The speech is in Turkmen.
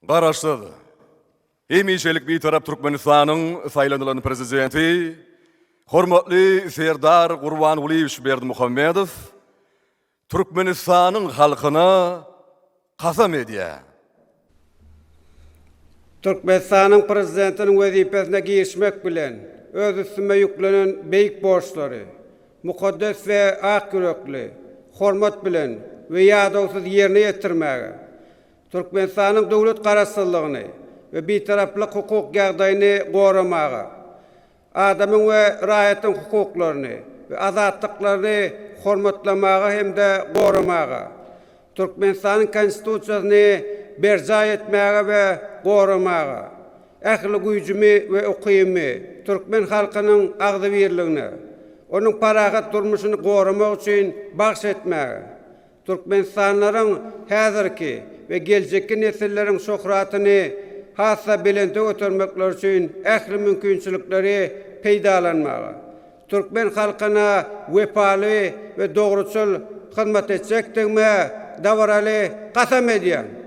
Garaşsyz. Hemişelik bir tarap Türkmenistanyň saýlanylan prezidenti, hormatly Serdar Gurbanulyewich Berdimuhammedow, Türkmenistanyň halkyna kasam edýär. Türkmenistanyň prezidentiniň wezipesine girişmek bilen öz üstüme yüklenen beýik borçlary, mukaddes we ak yürekli, hormat bilen we ýadawsyz ýerine ýetirmäge, Türkmenistanyň döwlet garaşsyzlygyny we bitaraplyk hukuk ýagdaýyny goramaga, adamyň we raýatyň hukuklaryny we azatlyklaryny hormatlamaga hem-de goramaga, Türkmenistanyň konstitusiýasyny berja etmäge we goramaga, ähli güýjümi we ukymy türkmen halkynyň agdybirligine, onuň parahat durmuşyny goramak üçin bagş etmäge, Türkmenistanlaryň häzirki we geljekki nesilleriň şöhratyny hassa belende götürmekler üçin ähli mümkinçilikleri peýdalanmaga, türkmen halkyna wepaly we dogruçul hyzmat etjekdigme dawraly kasam edýär.